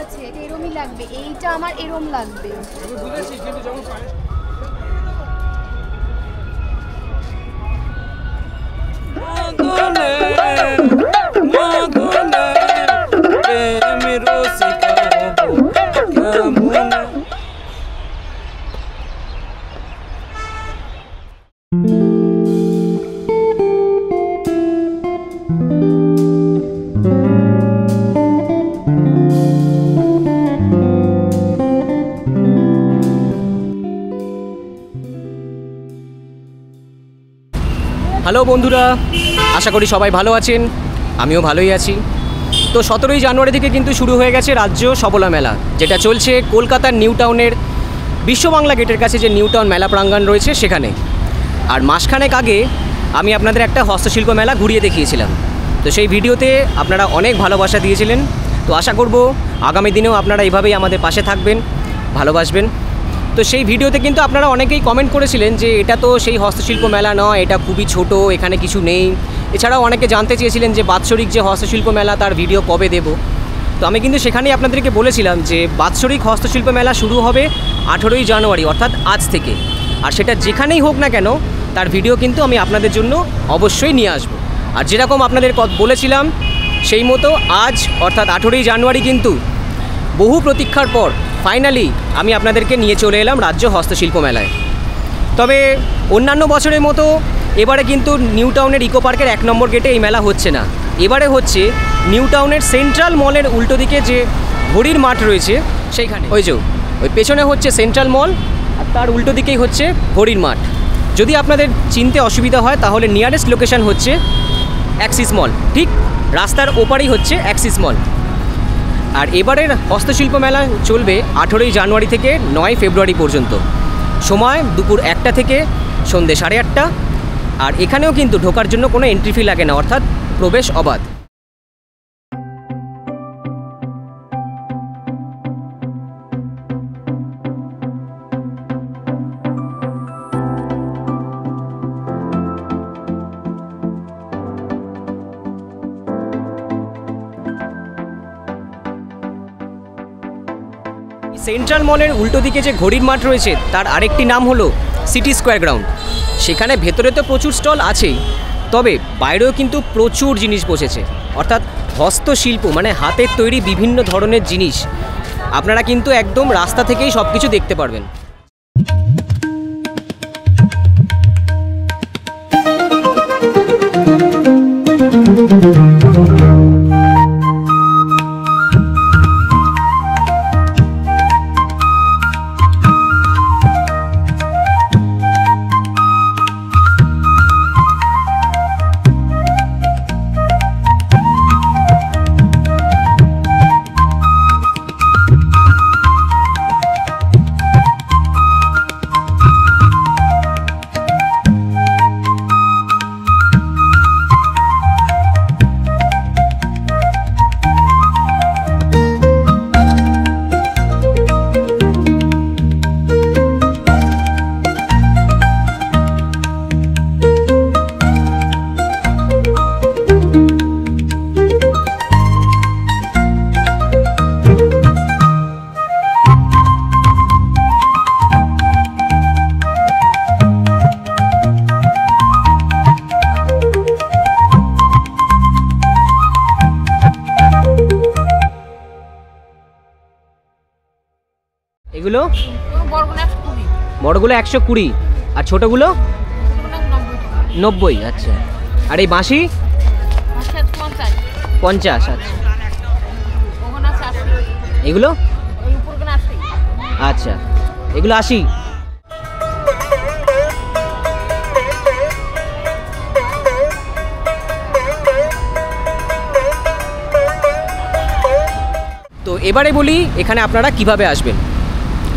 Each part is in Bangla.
আছে, এটা এরমই লাগবে, এইটা আমার এরম লাগবে। আমি বুঝেছি, কিন্তু যখন হ্যালো বন্ধুরা, আশা করি সবাই ভালো আছেন, আমিও ভালোই আছি। তো 17ই জানুয়ারি থেকে কিন্তু শুরু হয়ে গেছে রাজ্য সবলা মেলা, যেটা চলছে কলকাতার নিউ টাউনের বিশ্ব বাংলা গেটের কাছে যে নিউ টাউন মেলা প্রাঙ্গণ রয়েছে সেখানে। আর মাসখানেক আগে আমি আপনাদের একটা হস্তশিল্প মেলা ঘুরিয়ে দেখিয়েছিলাম। তো সেই ভিডিওতে আপনারা অনেক ভালোবাসা দিয়েছিলেন। তো আশা করব আগামী দিনেও আপনারা এইভাবেই আমাদের পাশে থাকবেন, ভালোবাসবেন। তো সেই ভিডিওতে কিন্তু আপনারা অনেকেই কমেন্ট করেছিলেন যে এটা তো সেই হস্তশিল্প মেলা নয়, এটা খুবই ছোট, এখানে কিছু নেই। এছাড়াও অনেকে জানতে চেয়েছিলেন যে বাৎসরিক যে হস্তশিল্প মেলা তার ভিডিও কবে দেব। তো আমি কিন্তু সেখানেই আপনাদেরকে বলেছিলাম যে বাৎসরিক হস্তশিল্প মেলা শুরু হবে 18ই জানুয়ারি, অর্থাৎ আজ থেকে। আর সেটা যেখানেই হোক না কেন তার ভিডিও কিন্তু আমি আপনাদের জন্য অবশ্যই নিয়ে আসব। আর যেরকম আপনাদের বলেছিলাম সেই মতো আজ অর্থাৎ 18ই জানুয়ারি কিন্তু বহু প্রতীক্ষার পর ফাইনালি আমি আপনাদেরকে নিয়ে চলে এলাম রাজ্য হস্তশিল্প মেলায়। তবে অন্যান্য বছরের মতো এবারে কিন্তু নিউ টাউনের ইকো পার্কের 1 নম্বর গেটে এই মেলা হচ্ছে না। এবারে হচ্ছে নিউ টাউনের সেন্ট্রাল মলের উল্টো দিকে যে ঘড়ির মাঠ রয়েছে সেইখানে। ওই পেছনে হচ্ছে সেন্ট্রাল মল, আর তার উল্টো দিকেই হচ্ছে ঘড়ির মাঠ। যদি আপনাদের চিনতে অসুবিধা হয় তাহলে নিয়ারেস্ট লোকেশান হচ্ছে অ্যাক্সিস মল, ঠিক রাস্তার ওপারেই হচ্ছে অ্যাক্সিস মল। আর এবারের হস্তশিল্প মেলা চলবে 18ই জানুয়ারি থেকে 9 ফেব্রুয়ারি পর্যন্ত। সময় দুপুর 1টা থেকে সন্ধ্যে 8:30। আর এখানেও কিন্তু ঢোকার জন্য কোনো এন্ট্রি ফি লাগে না, অর্থাৎ প্রবেশ অবাধ। সেন্ট্রাল মলের উল্টো দিকে যে ঘড়ির মাঠ রয়েছে তার আরেকটি নাম হলো সিটি স্কোয়ার গ্রাউন্ড। সেখানে ভেতরে তো প্রচুর স্টল আছেই, তবে বাইরেও কিন্তু প্রচুর জিনিস বসেছে, অর্থাৎ হস্তশিল্প মানে হাতের তৈরি বিভিন্ন ধরনের জিনিস। আপনারা কিন্তু একদম রাস্তা থেকেই সব কিছু দেখতে পারবেন। এগুলো বড়গুলো 120 আর ছোটোগুলো 90। আচ্ছা, আর এই বাঁশি 50। আচ্ছা, এগুলো আচ্ছা, এগুলো 80। তো এবারে বলি এখানে আপনারা কিভাবে আসবেন।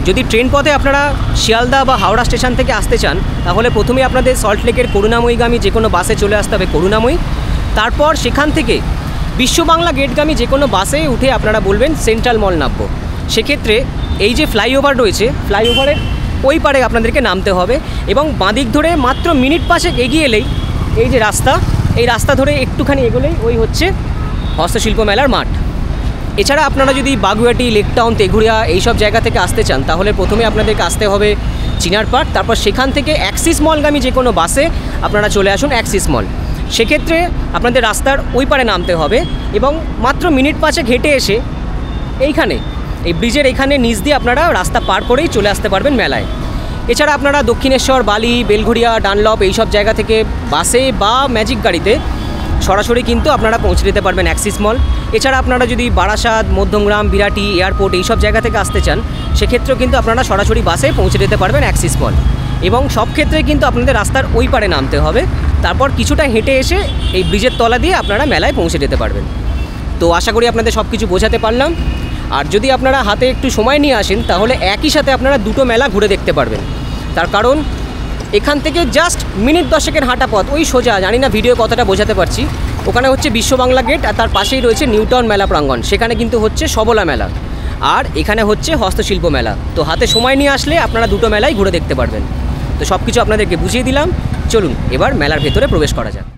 যদি ট্রেন পথে আপনারা শিয়ালদা বা হাওড়া স্টেশন থেকে আসতে চান তাহলে প্রথমে আপনাদের সল্টলেকের করুণাময়ীগামী যে কোনো বাসে চলে আসতে হবে করুণাময়ী। তারপর সেখান থেকে বিশ্ব বাংলা গেটগামী যে কোনো বাসে উঠে আপনারা বলবেন সেন্ট্রাল মল নামবো। সেক্ষেত্রে এই যে ফ্লাইওভার রয়েছে ফ্লাইওভারের ওই পারে আপনাদেরকে নামতে হবে এবং বাঁদিক ধরে মাত্র মিনিট 5 এগিয়ে এলেই এই যে রাস্তা, এই রাস্তা ধরে একটুখানি এগোলেই ওই হচ্ছে হস্তশিল্প মেলার মাঠ। এছাড়া আপনারা যদি বাগুইআটি, লেক টাউন, তেঘুরিয়া এইসব জায়গা থেকে আসতে চান তাহলে প্রথমে আপনাদেরকে আসতে হবে চিনার পার্ক, তারপর সেখান থেকে অ্যাক্সিস মলগামী যে কোনো বাসে আপনারা চলে আসুন অ্যাক্সিস মল। সেক্ষেত্রে আপনাদের রাস্তার ওই পারে নামতে হবে এবং মাত্র মিনিট 5 হেঁটে এসে এইখানে এই ব্রিজের এইখানে নিচ দিয়ে আপনারা রাস্তা পার করেই চলে আসতে পারবেন মেলায়। এছাড়া আপনারা দক্ষিণেশ্বর, বালি, বেলঘড়িয়া, ডানলপ এইসব জায়গা থেকে বাসে বা ম্যাজিক গাড়িতে সরাসরি কিন্তু আপনারা পৌঁছে দিতে পারবেন অ্যাক্সিস মল। এছাড়া আপনারা যদি বারাসাত, মধ্যমগ্রাম, বিরাটি, এয়ারপোর্ট এইসব জায়গা থেকে আসতে চান সেক্ষেত্রেও কিন্তু আপনারা সরাসরি বাসে পৌঁছে দিতে পারবেন অ্যাক্সিস মল। এবং সব ক্ষেত্রে কিন্তু আপনাদের রাস্তার ওই পারে নামতে হবে, তারপর কিছুটা হেঁটে এসে এই ব্রিজের তলা দিয়ে আপনারা মেলায় পৌঁছে দিতে পারবেন। তো আশা করি আপনাদের সব কিছু বোঝাতে পারলাম। আর যদি আপনারা হাতে একটু সময় নিয়ে আসেন তাহলে একই সাথে আপনারা দুটো মেলা ঘুরে দেখতে পারবেন। তার কারণ এখান থেকে জাস্ট মিনিট 10 হাঁটা পথ, ওই সোজা, জানি না ভিডিও কতটা বোঝাতে পারছি, ওখানে হচ্ছে বিশ্ব বাংলা গেট আর তার পাশেই রয়েছে নিউ টাউন মেলা প্রাঙ্গণ, সেখানে কিন্তু হচ্ছে সবলা মেলা আর এখানে হচ্ছে হস্তশিল্প মেলা। তো হাতে সময় নিয়ে আসলে আপনারা দুটো মেলাই ঘুরে দেখতে পারবেন। তো সব কিছু আপনাদেরকে বুঝিয়ে দিলাম, চলুন এবার মেলার ভেতরে প্রবেশ করা যাক।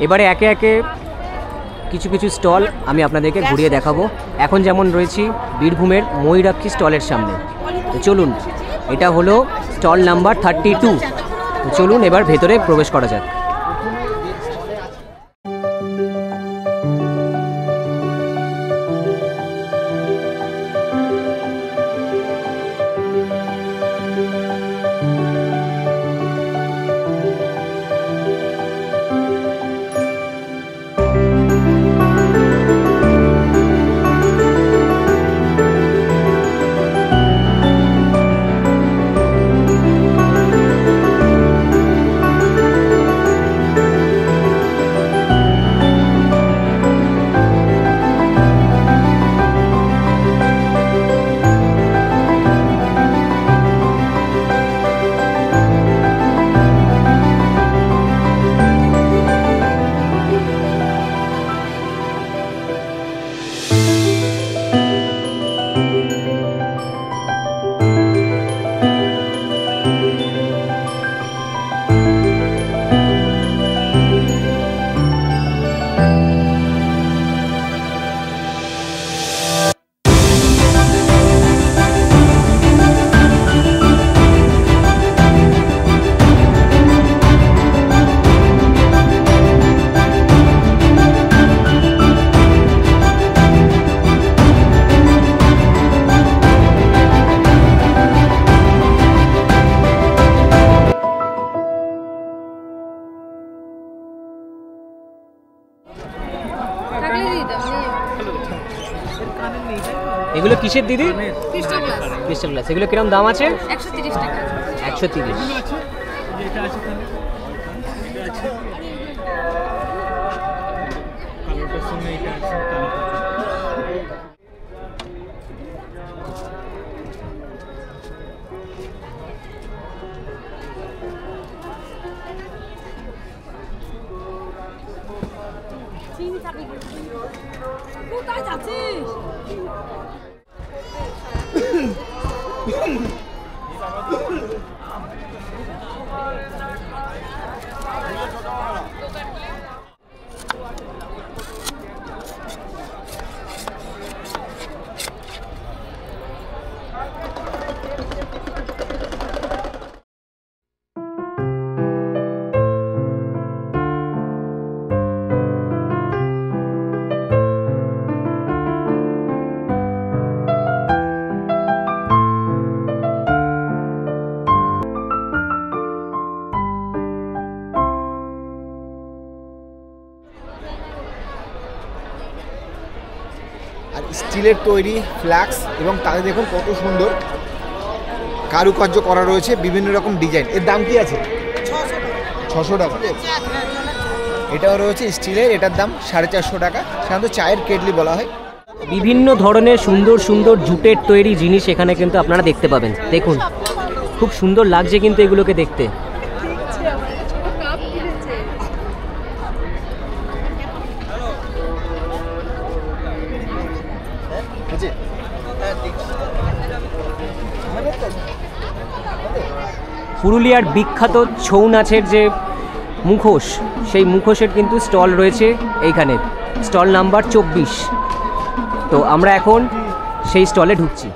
এবারে একে একে কিছু কিছু স্টল আমি আপনাদেরকে ঘুরিয়ে দেখাবো। এখন যেমন রয়েছি বীরভূমের ময়ূরাক্ষী স্টলের সামনে। তো চলুন, এটা হলো স্টল নাম্বার 32। তো চলুন এবার ভেতরে প্রবেশ করা যাক। এগুলো কিসের দিদি? Crystal glass. Crystal glass. এগুলো কিরকম দাম আছে? 130 টাকা। 130। এটা আছে তাহলে, এটা আছে কালোটার সঙ্গে এটা আছে কালোটা। কোথায় যাচ্ছিস? আর স্টিলের তৈরি ফ্ল্যাক্স এবং তাতে দেখুন কত সুন্দর কারুকার্য করা রয়েছে, বিভিন্ন রকম ডিজাইন। এর দাম কি আছে? 600 600 টাকা। এটাও রয়েছে স্টিলের, এটার দাম 450 টাকা। সাধারণত চায়ের কেটলি বলা হয়। বিভিন্ন ধরনের সুন্দর সুন্দর জুটের তৈরি জিনিস এখানে কিন্তু আপনারা দেখতে পাবেন। দেখুন খুব সুন্দর লাগছে কিন্তু এগুলোকে দেখতে। পুরুলিয়ার বিখ্যাত ছৌ নাচের যে মুখোশ, সেই মুখোশের কিন্তু স্টল রয়েছে এইখানে, স্টল নাম্বার 24। তো আমরা এখন সেই স্টলে ঢুকছি।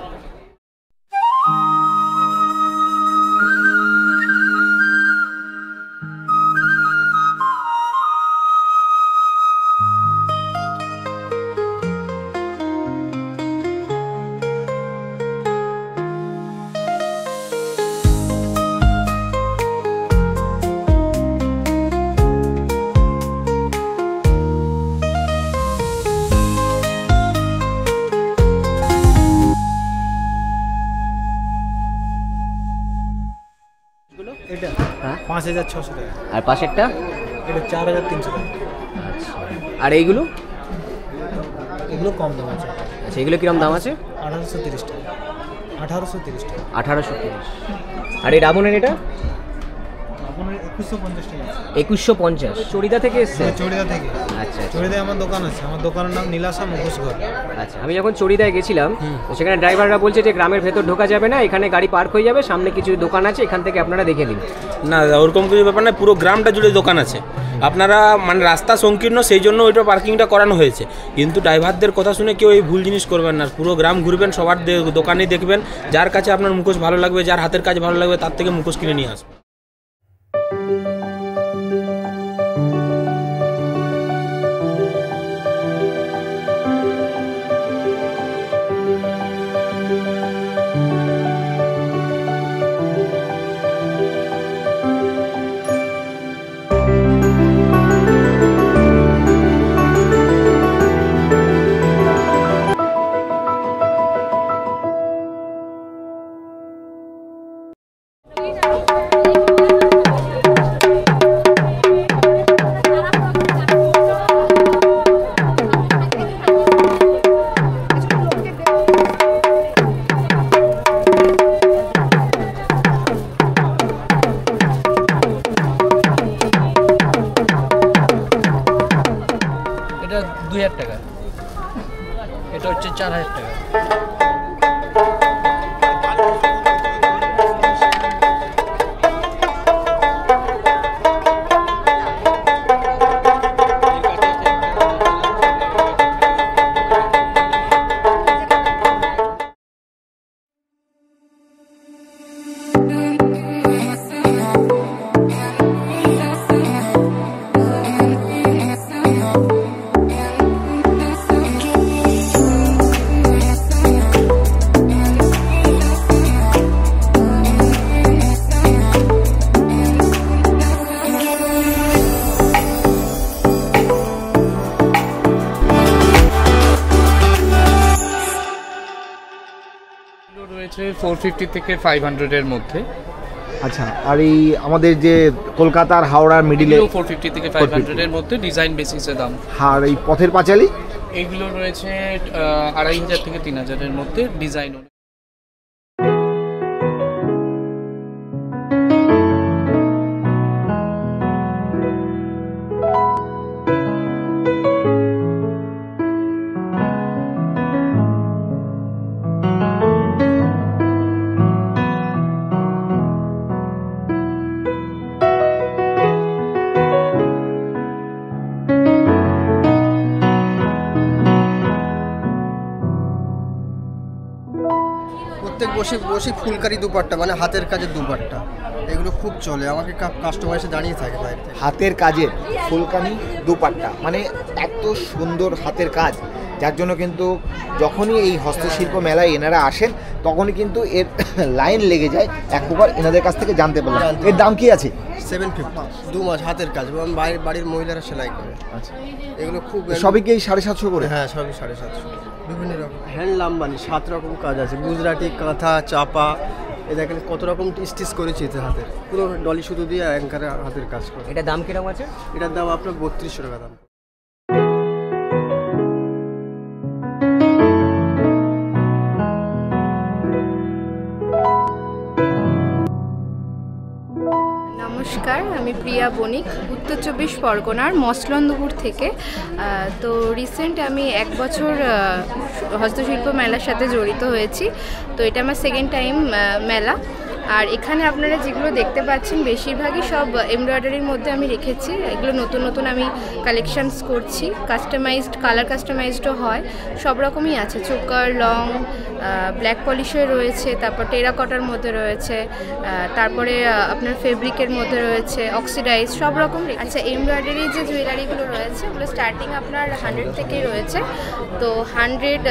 এটা হ্যাঁ, 5600 টাকা। আর পাশেরটা? এটা 4300 টাকা। আচ্ছা, আর এইগুলো? এগুলো কম দাম আছে। আচ্ছা, এগুলো কিরম দাম আছে? 1830 টাকা। 1830 টাকা। 1830। আর এই রাবণের এটা? আপনার 2150 টাকা আছে। 2150। চড়িদা থেকে এসছে? চড়িদা থেকে। আচ্ছা, চড়িদায় আমার দোকান আছে। আমার দোকানের নাম নীলাশা মুখোশ ঘর। আচ্ছা। আমি যখন চড়িদায় গেছিলাম তো সেখানে ড্রাইভাররা বলছে যে গ্রামের ভেতর ঢোকা যাবে না, এখানে গাড়ি পার্ক হয়ে যাবে, সামনে কিছু দোকান আছে, এখান থেকে আপনারা দেখে দিন। না, ওরকম কিছু ব্যাপার না, পুরো গ্রামটা জুড়ে দোকান আছে। আপনারা মানে রাস্তা সংকীর্ণ, সেই জন্য ওইটা পার্কিংটা করানো হয়েছে। কিন্তু ড্রাইভারদের কথা শুনে কেউ এই ভুল জিনিস করবেন না। পুরো গ্রাম ঘুরবেন, সবার দোকানেই দেখবেন, যার কাছে আপনার মুখোশ ভালো লাগবে, যার হাতের কাজ ভালো লাগবে, তার থেকে মুখোশ কিনে নিয়ে আসবেন। এটা 2000 টাকা, এটা হচ্ছে 4000 টাকা। রয়েছে 450 থেকে 500 এর মধ্যে। আচ্ছা, আর এই আমাদের যে কলকাতার হাওড়ার মিডিলে 450 থেকে 500 এর মধ্যে ডিজাইন বেসিসে দাম। আর এই পথের পাঁচালী এইগুলো রয়েছে 2500 থেকে 3000 এর মধ্যে ডিজাইন। প্রত্যেক বসে ফুলকারি দুপাট্টা, মানে হাতের কাজের দুপাট্টা, এগুলো খুব চলে। আমাকে কাস্টমার এসে দাঁড়িয়ে থাকে বাইরে থেকে। হাতের কাজের ফুলকানি দুপাট্টা, মানে এত সুন্দর হাতের কাজ, যার জন্য কিন্তু যখনই এই হস্তশিল্প মেলায় এনারা আসেন তখনই কিন্তু এর লাইন লেগে যায়। এক প্রকার এনাদের কাছ থেকে জানতে পারলাম। এর দাম কি আছে? 750, 2 মাস হাতের কাজ, এবং বাড়ির মহিলারা সেলাই করে। আচ্ছা, এগুলো খুব সবই কি 750 করে? হ্যাঁ, সবই 750। বিভিন্ন রকম হ্যান্ডলাম, মানে 7 রকম কাজ আছে। গুজরাটি, কাঁথা, চাপা, এই দেখেন কত রকম স্টিচ করেছি এতে হাতের, পুরো ডলি সুতো দিয়ে অ্যাঙ্কারে হাতের কাজ করে। এটা দাম কিরকম আছে? এটার দাম আপনার 3200 টাকা দাম। নমস্কার, আমি প্রিয়া বণিক, উত্তর 24 পরগনার মসলন্দপুর থেকে। তো রিসেন্ট আমি 1 বছর হস্তশিল্প মেলার সাথে জড়িত হয়েছি। তো এটা আমার সেকেন্ড টাইম মেলা। আর এখানে আপনারা যেগুলো দেখতে পাচ্ছেন বেশিরভাগই সব এমব্রয়ডারির মধ্যে আমি রেখেছি। এগুলো নতুন নতুন আমি কালেকশানস করছি, কাস্টমাইজড, কালার কাস্টমাইজডও হয়, সব রকমই আছে। চোকার, লং, ব্ল্যাক পলিশের রয়েছে, তারপর টেরাকটার মধ্যে রয়েছে, তারপরে আপনার ফেব্রিকের মধ্যে রয়েছে, অক্সিডাইজ, সব রকম। আচ্ছা, এমব্রয়ডারি যে জুয়েলারিগুলো রয়েছে ওগুলো স্টার্টিং আপনার 100 থেকেই রয়েছে। তো 100,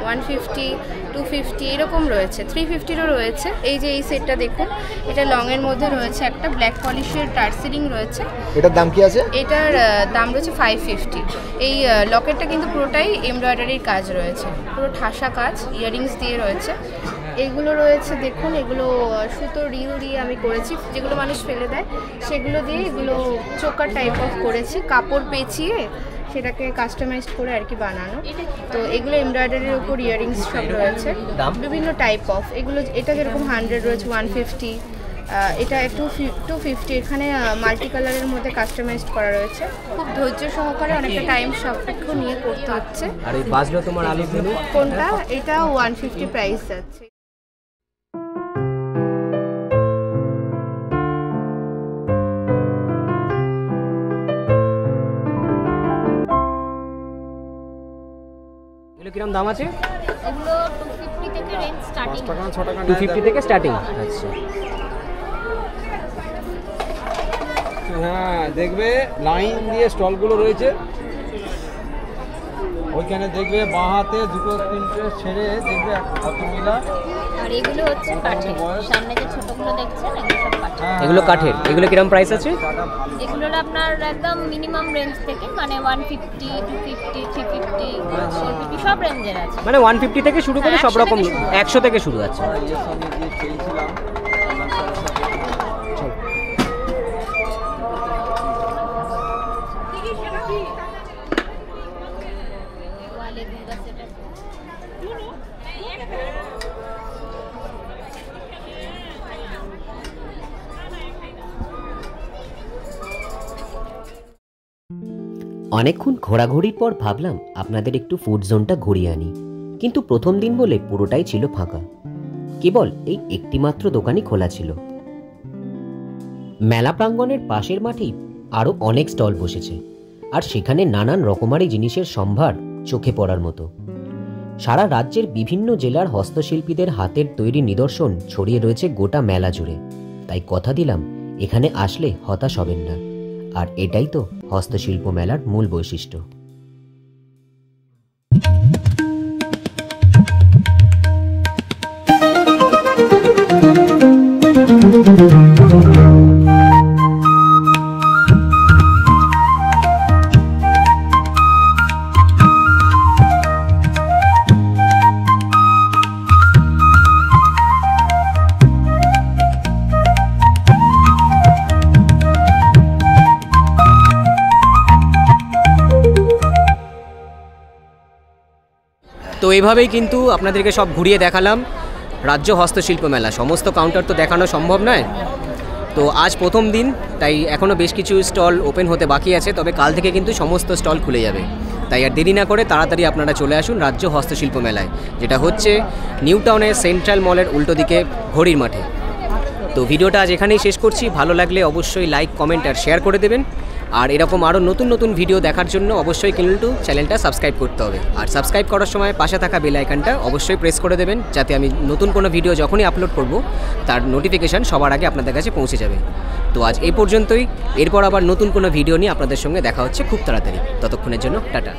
150, 250 এরকম রয়েছে, 350রও রয়েছে। এই যে এই সেটটা দেখুন, এটা লংয়ের মধ্যে রয়েছে, একটা ব্ল্যাক পলিশের টার্সেলিং রয়েছে। এটার দাম কি আছে? এটার দাম রয়েছে 550। এই লকেটটা কিন্তু পুরোটাই এমব্রয়ডারির কাজ রয়েছে, পুরো ঠাসা কাজ, ইয়াররিংস দিয়ে রয়েছে। এগুলো রয়েছে দেখুন, এগুলো সুতো রিল দিয়ে আমি করেছি, যেগুলো মানুষ ফেলে দেয় সেগুলো দিয়ে এগুলো চোকার টাইপ অফ করেছি, কাপড় পেঁচিয়ে সেটাকে কাস্টমাইজ করে আর কি বানানো। তো এগুলো এমব্রয়ডারির উপর ইয়াররিংস সব রয়েছে, বিভিন্ন টাইপ অফ। এগুলো এটা যেরকম 100 রয়েছে, 150, এটা 250। এখানে মাল্টি কালারের মধ্যে কাস্টমাইজড করা রয়েছে। খুব ধৈর্য সহকারে অনেকটা টাইম সাপেক্ষ নিয়ে করতে হচ্ছে। আর এই বাজলো তোমার আলু ধনু কোনটা? এটা 150 প্রাইস যাচ্ছে। এগুলো কিরকম দাম আছে? এগুলো 250 থেকে রেঞ্জ স্টার্টিং। 250 থেকে স্টার্টিং। আচ্ছা, হ্যাঁ দেখবে লাইন দিয়ে স্টলগুলো রয়েছে, ওইখানে দেখবে বাঁ হাতে 2-3টে ছেড়ে দেখবে কত মিলা। আর এগুলো হচ্ছে কাঠের, সামনে যে ছোটগুলো দেখছেন এগুলো সব কাঠের। এগুলো কাঠের। এগুলো কিরকম প্রাইস আছে? এগুলোর আপনার একদম মিনিমাম রেঞ্জ থেকে, মানে 150, 250, 350, 450 সব রেঞ্জের আছে। মানে 150 থেকে শুরু করে সব রকম, 100 থেকে শুরু আছে। অনেকক্ষণ ঘোরাঘুরির পর ভাবলাম আপনাদের একটু ফুড জোনটা ঘুরিয়ে আনি, কিন্তু প্রথম দিন বলে পুরোটাই ছিল ফাঁকা, কেবল এই একটি মাত্র দোকানই খোলা ছিল। মেলা প্রাঙ্গণের পাশের মাঠেই আরও অনেক স্টল বসেছে, আর সেখানে নানান রকমারি জিনিসের সম্ভার চোখে পড়ার মতো। সারা রাজ্যের বিভিন্ন জেলার হস্তশিল্পীদের হাতের তৈরি নিদর্শন ছড়িয়ে রয়েছে গোটা মেলা জুড়ে। তাই কথা দিলাম, এখানে আসলে হতাশ হবেন না। আর এটাই তো হস্তশিল্প মেলার মূল বৈশিষ্ট্য। তো এইভাবেই কিন্তু আপনাদেরকে সব ঘুরিয়ে দেখালাম রাজ্য হস্তশিল্প মেলা। সমস্ত কাউন্টার তো দেখানো সম্ভব নয়, তো আজ প্রথম দিন, তাই এখনও বেশ কিছু স্টল ওপেন হতে বাকি আছে। তবে কাল থেকে কিন্তু সমস্ত স্টল খুলে যাবে, তাই আর দেরি না করে তাড়াতাড়ি আপনারা চলে আসুন রাজ্য হস্তশিল্প মেলায়, যেটা হচ্ছে নিউ টাউনের সেন্ট্রাল মলের উল্টো দিকে ঘড়ির মাঠে। তো ভিডিওটা আজ এখানেই শেষ করছি। ভালো লাগলে অবশ্যই লাইক, কমেন্ট আর শেয়ার করে দেবেন। আর এরকম আরও নতুন নতুন ভিডিও দেখার জন্য অবশ্যই কিন্তু চ্যানেলটা সাবস্ক্রাইব করতে হবে। আর সাবস্ক্রাইব করার সময় পাশে থাকা বেল আইকনটা অবশ্যই প্রেস করে দেবেন, যাতে আমি নতুন কোনো ভিডিও যখনই আপলোড করব তার নোটিফিকেশান সবার আগে আপনাদের কাছে পৌঁছে যাবে। তো আজ এই পর্যন্তই, এরপর আবার নতুন কোনো ভিডিও নিয়ে আপনাদের সঙ্গে দেখা হচ্ছে খুব তাড়াতাড়ি। ততক্ষণের জন্য টাটা।